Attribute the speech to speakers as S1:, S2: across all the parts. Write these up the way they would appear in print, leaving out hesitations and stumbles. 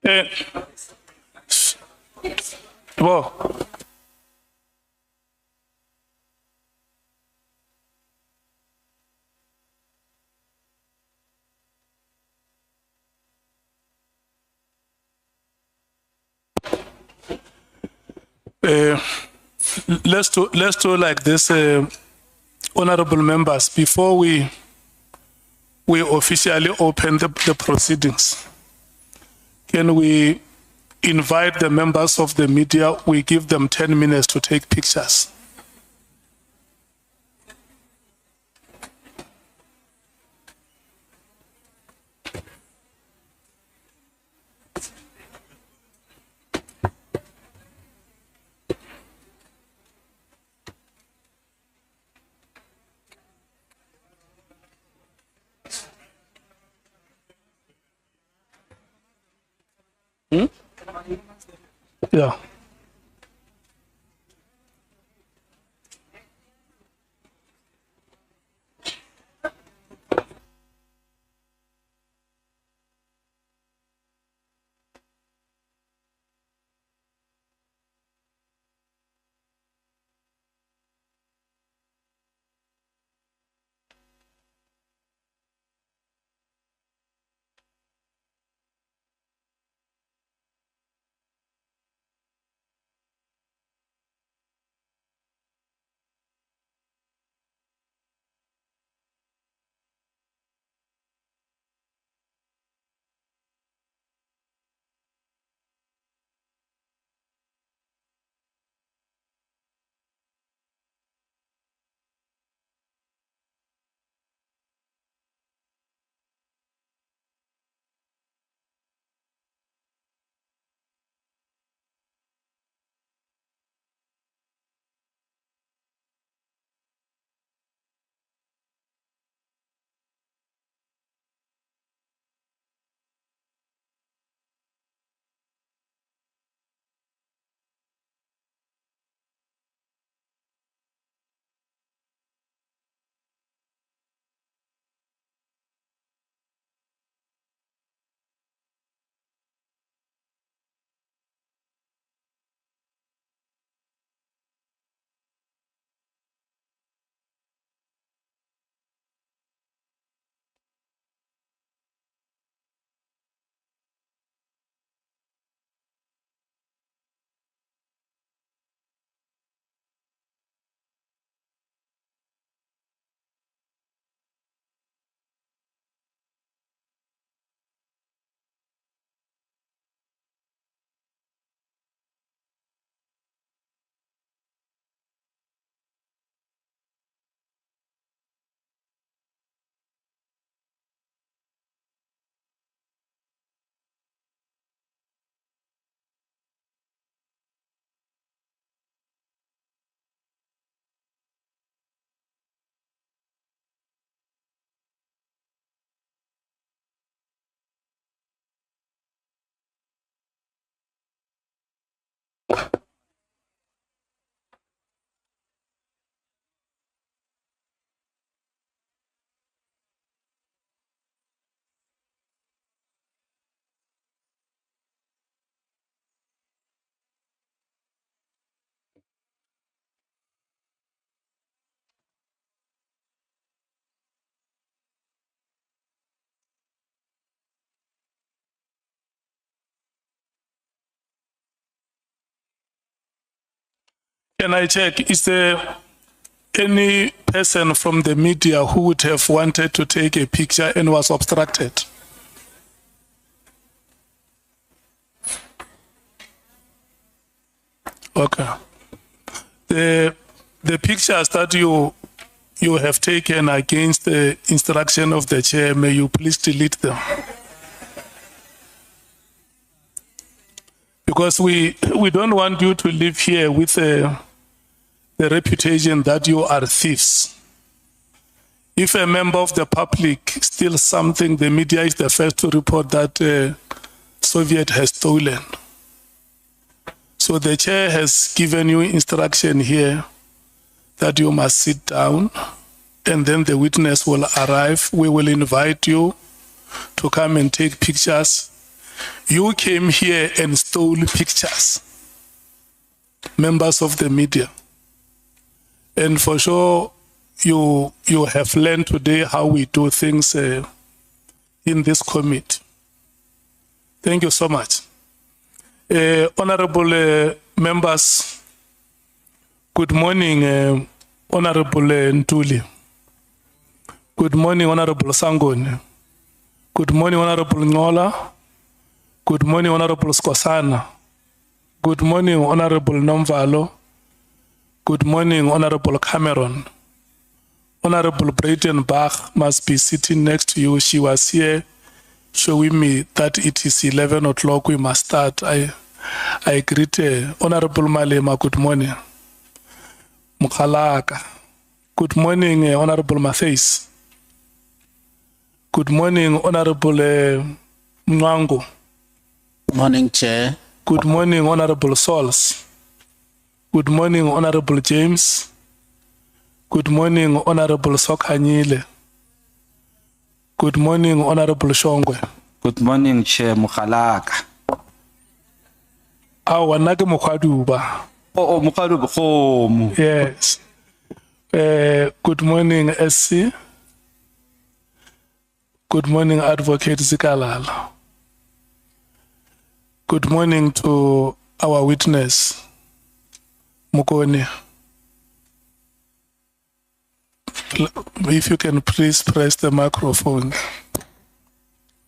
S1: Well, let's do like this, honorable members, before we officially open the proceedings. Can we invite the members of the media? We give them 10 minutes to take pictures. Yeah. Can I check, is there any person from the media who would have wanted to take a picture and was obstructed? Okay. The pictures that you have taken against the instruction of the chair, may you please delete them? Because we don't want you to live here with the reputation that you are thieves. If a member of the public steals something, the media is the first to report that Soviet has stolen. So the chair has given you instruction here that you must sit down, and then the witness will arrive. We will invite you to come and take pictures. You came here and stole pictures, members of the media. And for sure, you have learned today how we do things in this committee. Thank you so much. Honorable members, good morning, Honorable Ntuli. Good morning, Honorable Sangoni. Good morning, Honorable Ngola. Good morning, Honorable Skosana. Good morning, Honorable Nomvalo. Good morning, Honorable Cameron. Honorable Brayden Bach must be sitting next to you. She was here showing me that it is 11 o'clock, we must start. I greet Honorable Malema, good morning. Mukhalaka. Good morning, Honorable Matthais. Good morning, Honorable Mwango.
S2: Morning, Chair.
S1: Good morning, Honorable Sols. Good morning, Honorable James. Good morning, Honorable Sokanyile. Good morning, Honorable Shongwe.
S3: Good morning, Chair Mukhalaka.
S1: Wanake Mukwaduba.
S3: Oh, Mukhaduba.
S1: Yes. Good morning, SC. Good morning, Advocate Zikalala. Good morning to our witness, Mukone. If you can please press the microphone.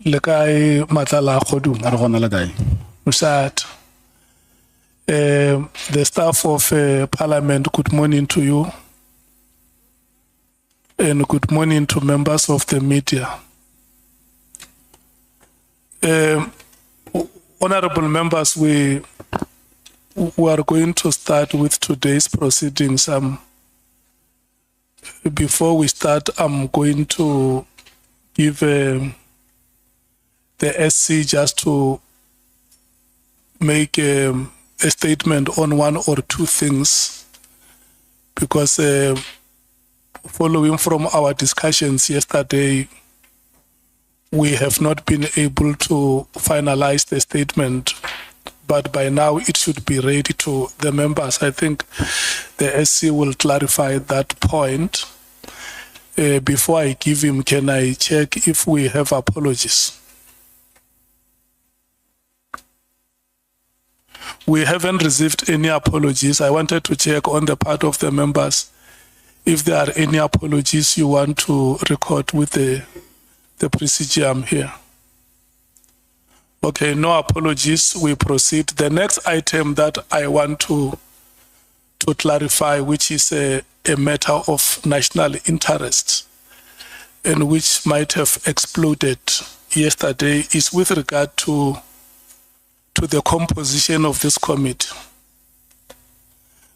S1: Lekai Matlala Khodum. Musat. The staff of Parliament, good morning to you. And good morning to members of the media. Honorable members, we are going to start with today's proceedings. Before we start, I'm going to give the SC just to make a statement on one or two things, because following from our discussions yesterday, we have not been able to finalize the statement, but by now it should be ready to the members. I think the SC will clarify that point. Before I give him, can I check if we have apologies? We haven't received any apologies. I wanted to check on the part of the members if there are any apologies you want to record with the presidium here. Okay, no apologies, we proceed. The next item that I want to clarify, which is a matter of national interest and which might have exploded yesterday, is with regard to the composition of this committee.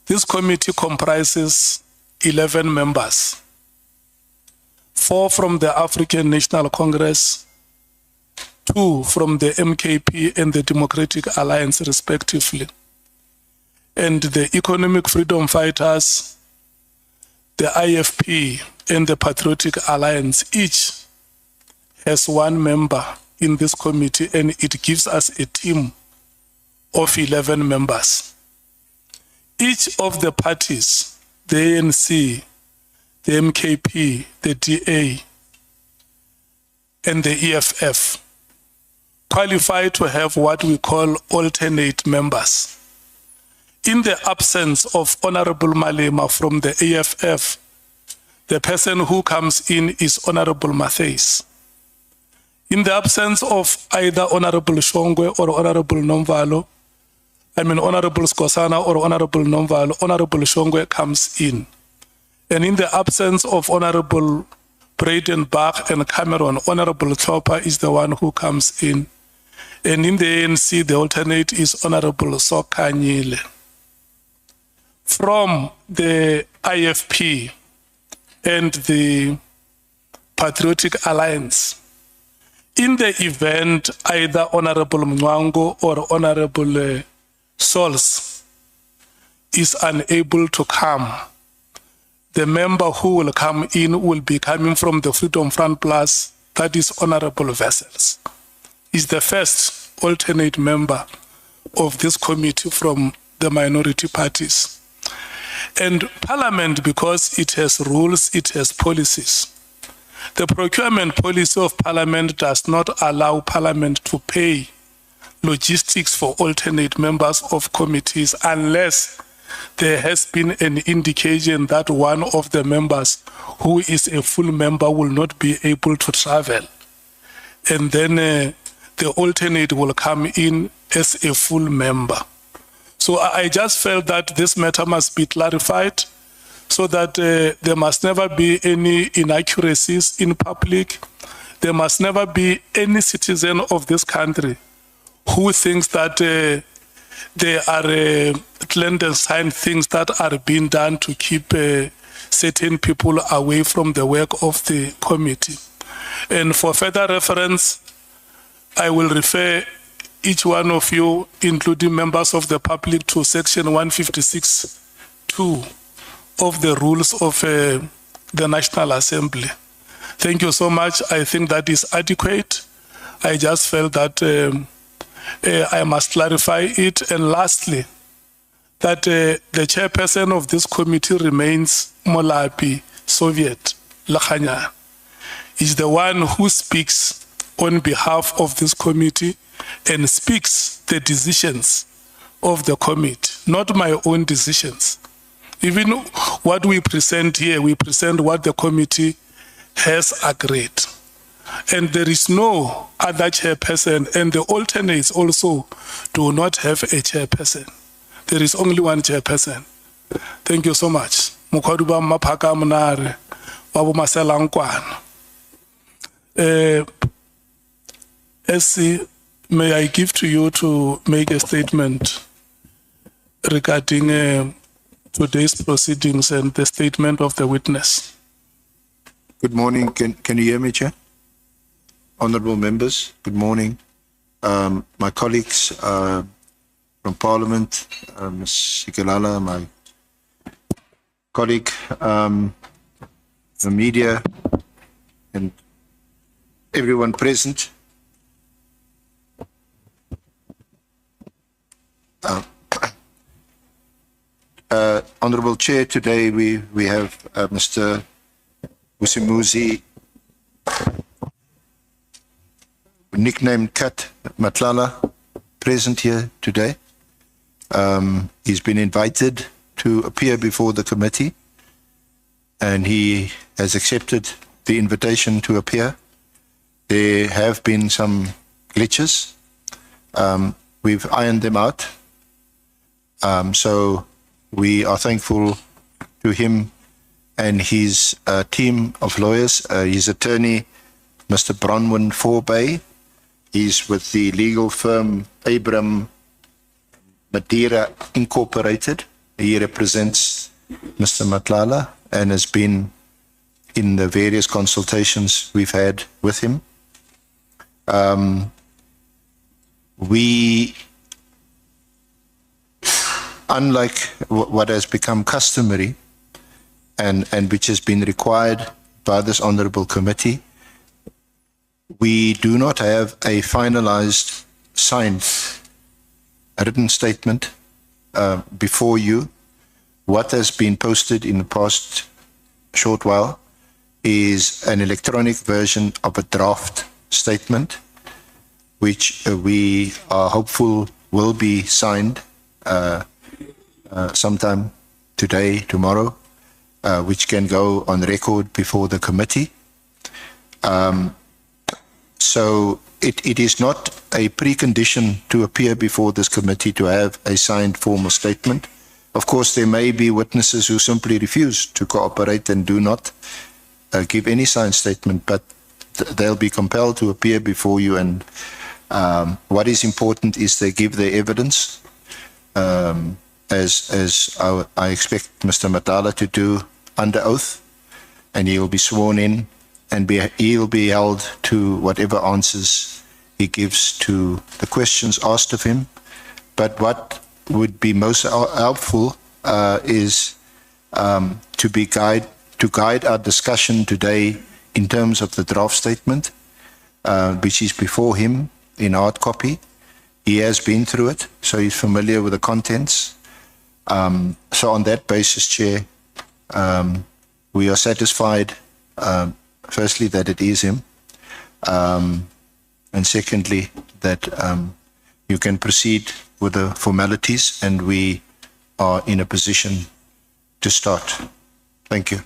S1: This committee comprises 11 members. 4 from the African National Congress, 2 from the MKP and the Democratic Alliance respectively, and the Economic Freedom Fighters, the IFP and the Patriotic Alliance. Each has 1 member in this committee, and it gives us a team of 11 members. Each of the parties, the ANC, the MKP, the DA, and the EFF, qualify to have what we call alternate members. In the absence of Honorable Malema from the EFF, the person who comes in is Honorable Matthais. In the absence of either Honorable Shongwe or Honorable Nomvalo, Honorable Skosana or Honorable Nomvalo, Honorable Shongwe comes in. And in the absence of Honorable Brayden Bach and Cameron, Honorable Chopper is the one who comes in. And in the ANC, the alternate is Honorable Sokanyile. From the IFP and the Patriotic Alliance, in the event either Honorable Mwango or Honorable Sols is unable to come, the member who will come in will be coming from the Freedom Front Plus, that is Honorable Vessels. Is the first alternate member of this committee from the minority parties. And Parliament, because it has rules, it has policies. The procurement policy of Parliament does not allow Parliament to pay logistics for alternate members of committees unless there has been an indication that one of the members who is a full member will not be able to travel. And then the alternate will come in as a full member. So I just felt that this matter must be clarified so that there must never be any inaccuracies in public. There must never be any citizen of this country who thinks that there are clandestine things that are being done to keep certain people away from the work of the committee. And for further reference, I will refer each one of you, including members of the public, to section 156(2) of the rules of the National Assembly. Thank you so much. I think that is adequate. I just felt that I must clarify it. And lastly, that the chairperson of this committee remains Molapi Soviet Lakhanya. Is the one who speaks on behalf of this committee and speaks the decisions of the committee, not my own decisions. Even what we present here, we present what the committee has agreed. And there is no other chairperson, and the alternates also do not have a chairperson. There is only one chairperson. Thank you so much. Mukwaduba Mapaka Munare, Wabu Maselangkwan. SC, may I give to you to make a statement regarding today's proceedings and the statement of the witness?
S4: Good morning. Can you hear me, Chair? Honourable members, good morning. My colleagues from Parliament, Ms. Sikalala, my colleague, the media, and everyone present. Honourable Chair, today we have Mr. Vusimuzi, nicknamed Kat Matlala, present here today. He's been invited to appear before the committee, and he has accepted the invitation to appear. There have been some glitches. We've ironed them out. So we are thankful to him and his team of lawyers, his attorney, Mr. Bronwyn Forbay. He's with the legal firm Abram Madeira Incorporated. He represents Mr. Matlala and has been in the various consultations we've had with him. We, unlike what has become customary and which has been required by this honourable committee, we do not have a finalized signed written statement before you. What has been posted in the past short while is an electronic version of a draft statement, which we are hopeful will be signed sometime today, tomorrow, which can go on record before the committee. So it is not a precondition to appear before this committee to have a signed formal statement. Of course, there may be witnesses who simply refuse to cooperate and do not give any signed statement, but they'll be compelled to appear before you. And what is important is they give their evidence, as I expect Mr. Matlala to do under oath, and he will be sworn in, and he'll be held to whatever answers he gives to the questions asked of him. But what would be most helpful is to guide our discussion today in terms of the draft statement, which is before him in hard copy, He has been through it, so he's familiar with the contents. So on that basis, Chair, we are satisfied, firstly, that it is him, and secondly, that you can proceed with the formalities, and we are in a position to start. Thank you.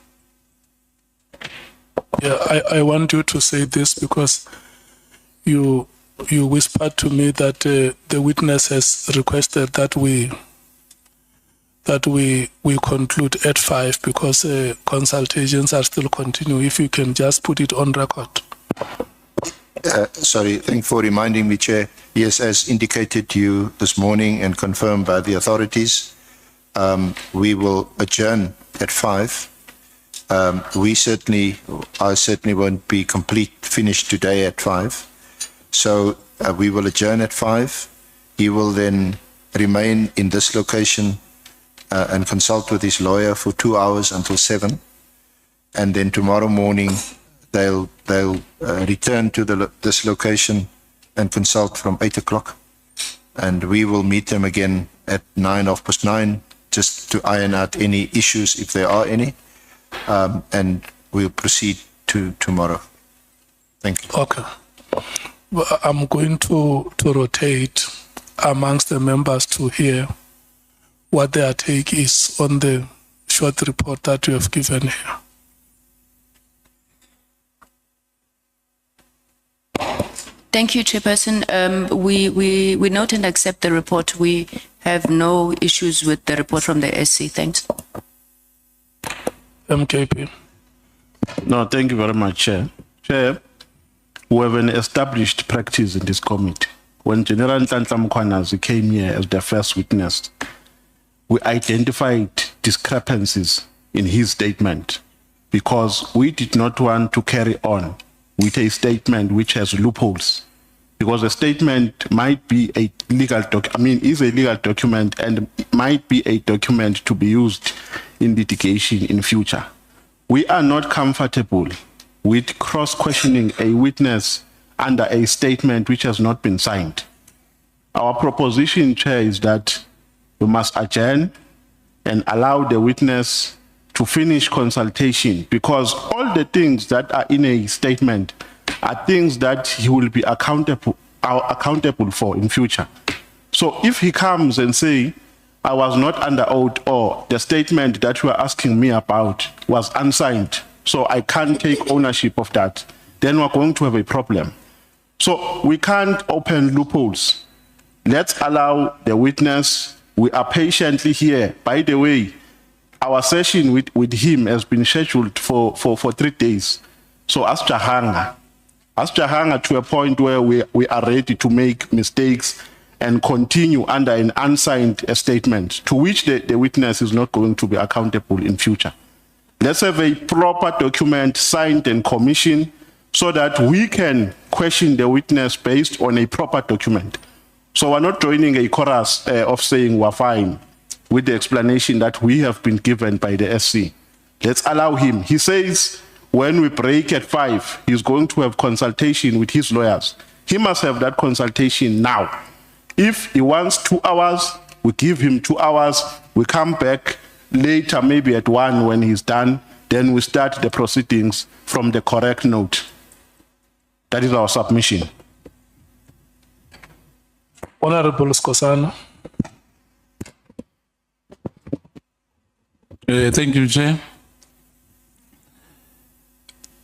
S1: Yeah, I want you to say this because you whispered to me that the witness has requested that we conclude at 5 because consultations are still continuing. If you can just put it on record.
S4: Sorry, thank you for reminding me, Chair. Yes, as indicated to you this morning and confirmed by the authorities, we will adjourn at 5. I certainly won't be finished today at 5. So we will adjourn at 5. He will then remain in this location and consult with his lawyer for 2 hours until 7. And then tomorrow morning, they'll return to this location and consult from 8 o'clock. And we will meet them again at 9:30, just to iron out any issues if there are any. And we'll proceed to tomorrow. Thank you.
S1: Okay. Well, I'm going to rotate amongst the members to hear what their take is on the short report that you have given here.
S5: Thank you, Chairperson. We note and accept the report. We have no issues with the report from the SC. Thanks.
S1: MKP.
S6: No, thank you very much, Chair. Chair, we have an established practice in this committee. When General Nhlanhla Mkhwanazi came here as the first witness, we identified discrepancies in his statement because we did not want to carry on with a statement which has loopholes. Because a statement might be a legal is a legal document and might be a document to be used in litigation in future. We are not comfortable with cross-questioning a witness under a statement which has not been signed. Our proposition, Chair, is that we must adjourn and allow the witness to finish consultation, because all the things that are in a statement are things that he will be accountable for in future. So if he comes and say, I was not under oath, or the statement that you are asking me about was unsigned, so I can't take ownership of that, then we're going to have a problem. So we can't open loopholes. Let's allow the witness. We are patiently here. By the way, our session with him has been scheduled for 3 days. So as Jahanga to a point where we are ready to make mistakes and continue under an unsigned statement to which the witness is not going to be accountable in future. Let's have a proper document signed and commissioned so that we can question the witness based on a proper document. So we're not joining a chorus of saying we're fine with the explanation that we have been given by the SC. Let's allow him. He says when we break at 5, he's going to have consultation with his lawyers. He must have that consultation now. If he wants 2 hours, we give him 2 hours. We come back later, maybe at 1 when he's done. Then we start the proceedings from the correct note. That is our submission.
S1: Honorable Skosana.
S7: Thank you, Chair.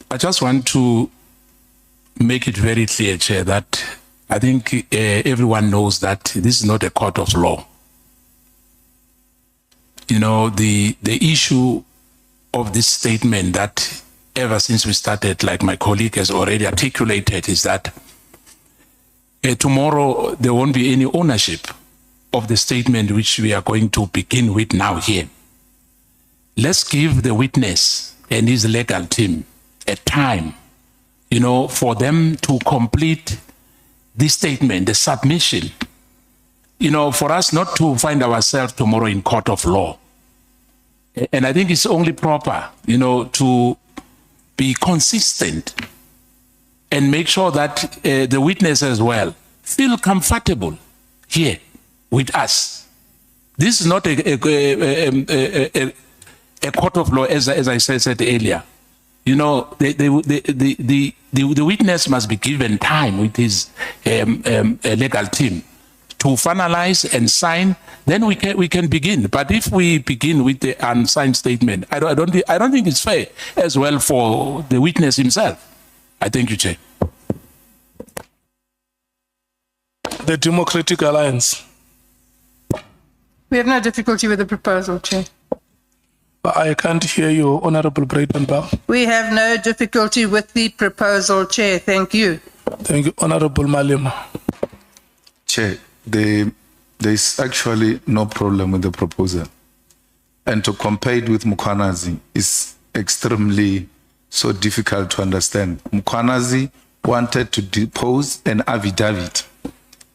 S7: I just want to make it very clear, Chair, that I think everyone knows that this is not a court of law. You know, the issue of this statement that ever since we started, like my colleague has already articulated, is that tomorrow there won't be any ownership of the statement which we are going to begin with now here. Let's give the witness and his legal team a time, you know, for them to complete this statement, the submission, you know, for us not to find ourselves tomorrow in court of law. And I think it's only proper, you know, to be consistent and make sure that the witness as well feel comfortable here with us. This is not a court of law, as I said earlier. You know, the witness must be given time with his legal team to finalize and sign. Then we can begin. But if we begin with the unsigned statement, I don't think it's fair as well for the witness himself. I thank you, Chair.
S1: The Democratic Alliance.
S8: We have no difficulty with the proposal, Chair.
S1: I can't hear you, Honorable Breitenbach.
S8: We have no difficulty with the proposal, Chair. Thank you.
S1: Thank you, Honorable Malema.
S9: Chair, there is actually no problem with the proposal. And to compare it with Mukwanazi is extremely so difficult to understand. Mukwanazi wanted to depose an affidavit.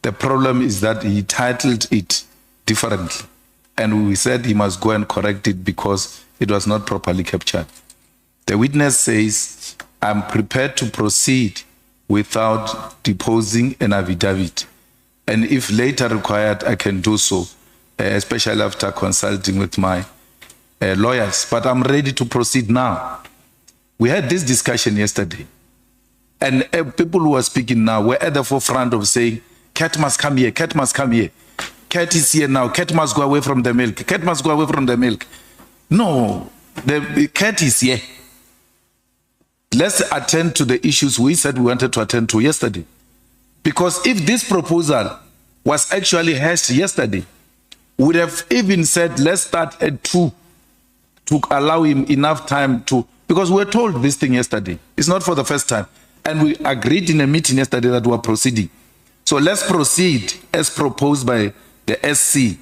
S9: The problem is that he titled it differently. And we said he must go and correct it because it was not properly captured. The witness says, I'm prepared to proceed without deposing an affidavit. And if later required, I can do so, especially after consulting with my lawyers. But I'm ready to proceed now. We had this discussion yesterday. And people who are speaking now were at the forefront of saying, Cat must come here, Cat must come here. Cat is here now, Cat must go away from the milk, Cat must go away from the milk. No, the Cat is here. Let's attend to the issues we said we wanted to attend to yesterday. Because if this proposal was actually hashed yesterday, we would have even said, let's start at 2 to allow him enough time to, because we were told this thing yesterday. It's not for the first time. And we agreed in a meeting yesterday that we're proceeding. So let's proceed as proposed by the SC.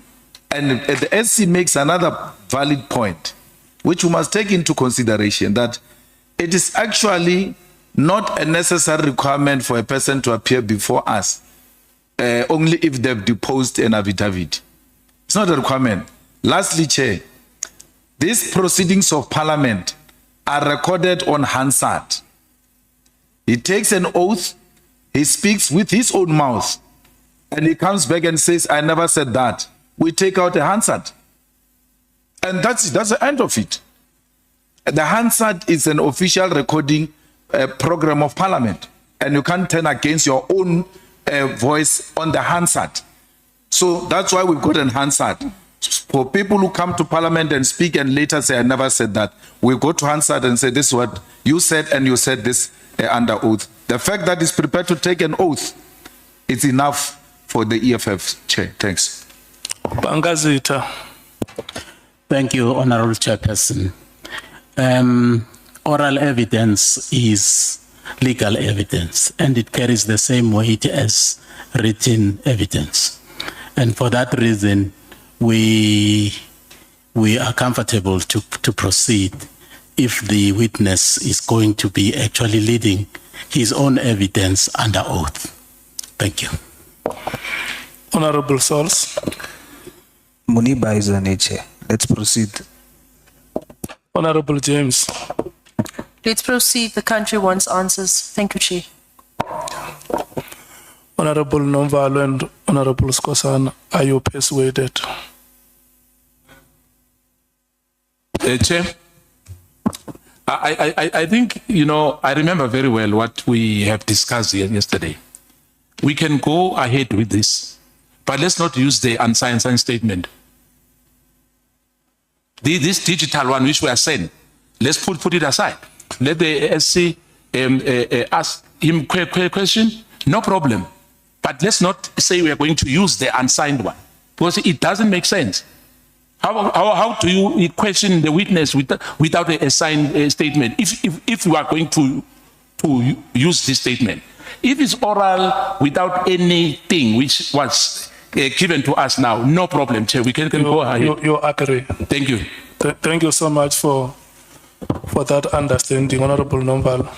S9: And the SC makes another valid point, which we must take into consideration, that it is actually not a necessary requirement for a person to appear before us, only if they've deposed an affidavit. It's not a requirement. Lastly, Chair, these proceedings of Parliament are recorded on Hansard. He takes an oath, he speaks with his own mouth, and he comes back and says, I never said that. We take out a Hansard. And that's the end of it. The Hansard is an official recording program of Parliament, and you can't turn against your own voice on the Hansard. So that's why we've got an Hansard. For people who come to Parliament and speak and later say, I never said that, we go to Hansard and say, this is what you said, and you said this under oath. The fact that he's prepared to take an oath is enough for the EFF, Chair. Thanks.
S1: Bangazita.
S2: Thank you, Honorable Chairperson. Oral evidence is legal evidence, and it carries the same weight as written evidence. And for that reason, we are comfortable to proceed if the witness is going to be actually leading his own evidence under oath. Thank you.
S1: Honorable Sauls.
S10: Muniba is an Chair. Let's proceed.
S1: Honorable James.
S11: Let's proceed. The country wants answers. Thank you, Chair.
S1: Honorable Nomvalo and Honorable Skosana, are you persuaded?
S7: Chair, I think, you know, I remember very well what we have discussed here yesterday. We can go ahead with this, but let's not use the unsigned statement. This digital one which we are saying, let's put it aside. Let the SC ask him question, no problem. But let's not say we are going to use the unsigned one, because it doesn't make sense. How do you question the witness without a signed statement if you are going to use this statement? If it's oral without anything which was given to us now, no problem, Chair. We can go ahead.
S1: You agree.
S7: Thank you.
S1: Thank you so much for that understanding, Honorable Nomvalo.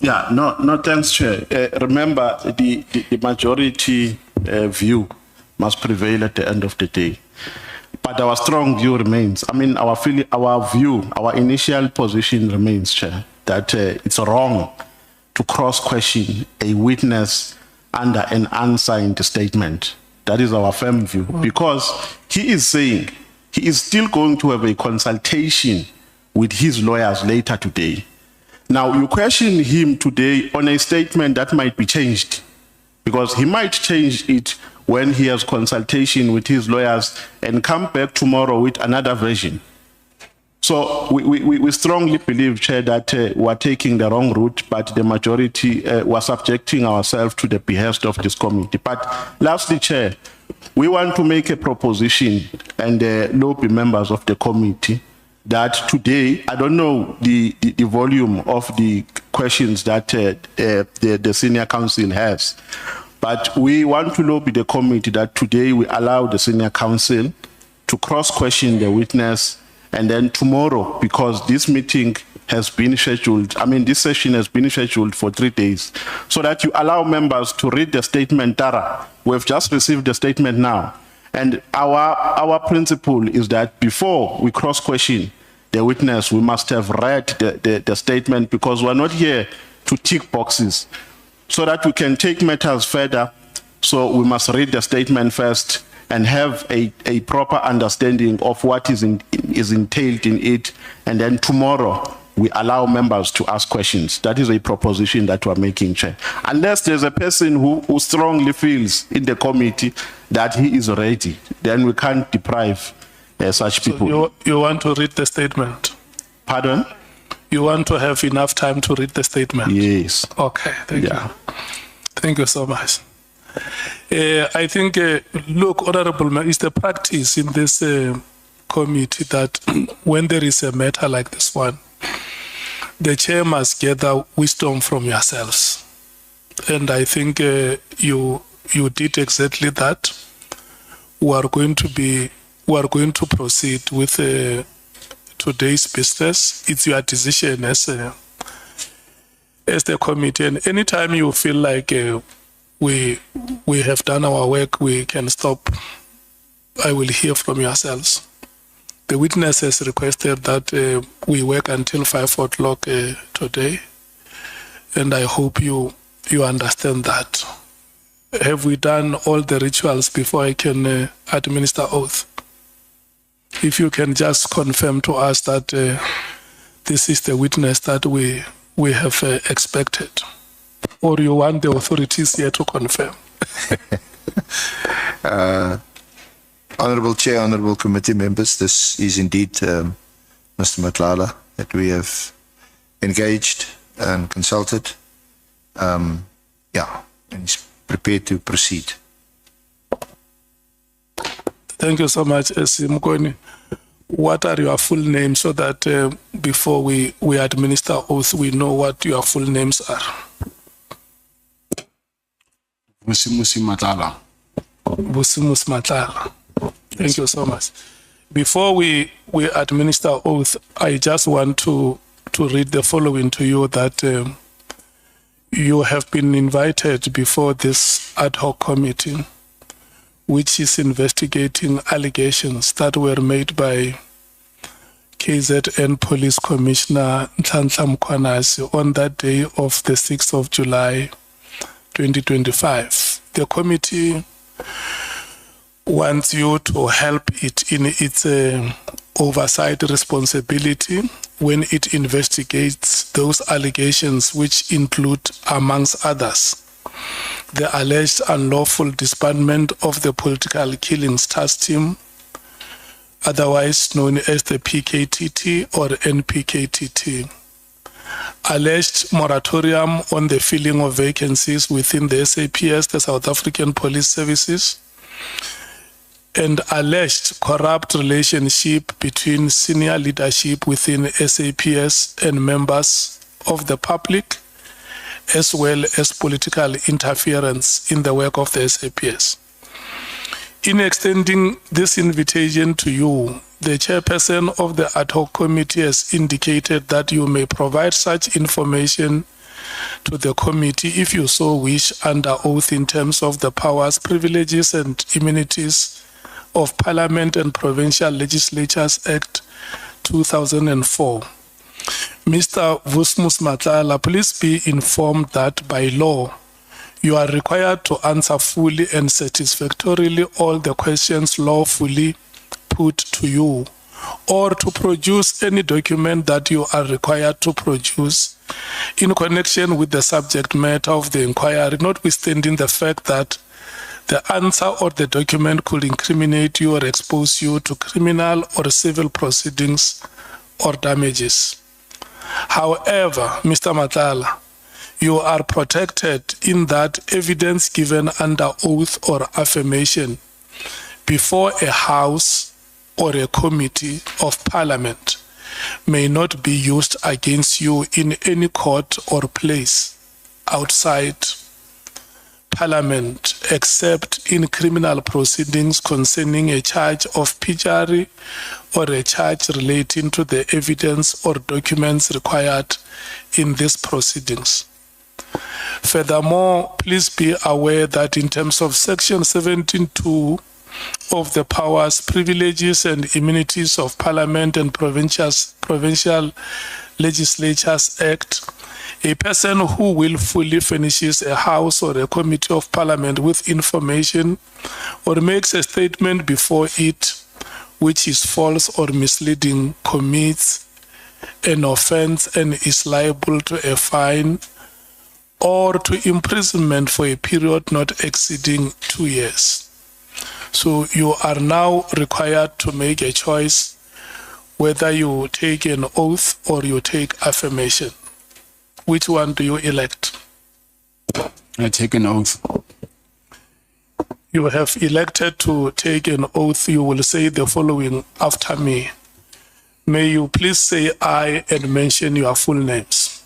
S6: Yeah, no, thanks, Chair. Remember, the majority view must prevail at the end of the day. But our strong view remains. I mean, our view, our initial position remains, Chair, that it's wrong to cross-question a witness under an unsigned statement. That is our firm view, because he is saying he is still going to have a consultation with his lawyers later today. Now, you question him today on a statement that might be changed, because he might change it when he has consultation with his lawyers and come back tomorrow with another version. So we strongly believe, Chair, that we're taking the wrong route, but the majority were subjecting ourselves to the behest of this committee. But lastly, Chair, we want to make a proposition and lobby members of the committee that today, I don't know the volume of the questions that the senior counsel has, but we want to lobby the committee that today we allow the senior counsel to cross-question the witness, and then tomorrow, because this meeting has been scheduled, this session has been scheduled for 3 days, so that you allow members to read the statement thorough. We've just received the statement now. And our principle is that before we cross-question the witness, we must have read the statement, because we're not here to tick boxes, so that we can take matters further. So we must read the statement first and have a proper understanding of what is entailed in it. And then tomorrow, we allow members to ask questions. That is a proposition that we're making, Chair. Unless there's a person who strongly feels in the committee that he is ready, then we can't deprive such people.
S1: So you want to read the statement?
S6: Pardon?
S1: You want to have enough time to read the statement?
S6: Yes.
S1: Okay, thank you. Thank you so much. I think, look, Honorable, it's the practice in this committee that when there is a matter like this one, the chair must gather wisdom from yourselves. And I think you did exactly that. We are going to proceed with today's business. It's your decision as the committee. And anytime you feel like we have done our work, we can stop. I will hear from yourselves. The witness has requested that we work until 5 o'clock today, and I hope you understand that. Have we done all the rituals before I can administer oath? If you can just confirm to us that this is the witness that we have expected, or you want the authorities here to confirm?
S4: Honourable Chair, Honourable Committee members, this is indeed Mr. Matlala that we have engaged and consulted. And he's prepared to proceed.
S1: Thank you so much, Mkoni. What are your full names, so that before we administer oath, we know what your full names are?
S12: Vusimuzi Matlala.
S1: Vusimuzi Matlala. Thank you so much. Before we administer oath, I just want to read the following to you, that you have been invited before this ad hoc committee, which is investigating allegations that were made by KZN Police Commissioner Nhlanhla Mkhwanazi on that day of the 6th of July, 2025. The committee wants you to help it in its oversight responsibility when it investigates those allegations, which include, amongst others, the alleged unlawful disbandment of the Political Killings Task Team, otherwise known as the PKTT or NPKTT, alleged moratorium on the filling of vacancies within the SAPS, the South African Police Services, and alleged corrupt relationship between senior leadership within SAPS and members of the public, as well as political interference in the work of the SAPS. In extending this invitation to you, the chairperson of the Ad Hoc Committee has indicated that you may provide such information to the committee if you so wish under oath in terms of the powers, privileges and immunities of Parliament and Provincial Legislatures Act 2004. Mr. Vusimuzi Matlala, please be informed that by law, You are required to answer fully and satisfactorily all the questions lawfully put to you, or to produce any document that you are required to produce in connection with the subject matter of the inquiry, notwithstanding the fact that the answer or the document could incriminate you or expose you to criminal or civil proceedings or damages. However, Mr. Matlala, you are protected in that evidence given under oath or affirmation before a House or a committee of Parliament may not be used against you in any court or place outside Parliament except in criminal proceedings concerning a charge of perjury or a charge relating to the evidence or documents required in these proceedings. Furthermore, please be aware that in terms of Section 17(2) of the Powers, Privileges and Immunities of Parliament and Provincial Legislatures Act, a person who willfully furnishes a House or a Committee of Parliament with information or makes a statement before it which is false or misleading commits an offense and is liable to a fine or to imprisonment for a period not exceeding 2 years. So you are now required to make a choice whether you take an oath or you take affirmation. Which one do you elect?
S12: I take an oath.
S1: You have elected to take an oath. You will say the following after me. May you please say I and mention your full names.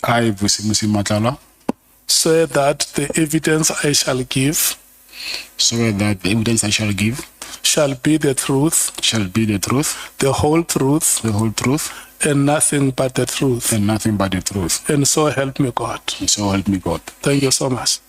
S12: I, Vusimuzi Matlala,
S1: swear that the evidence I shall give
S12: swear that the evidence I shall give
S1: shall be the truth, the whole truth, and nothing but the truth. And so help me God.
S12: And so help me God.
S1: Thank you so much.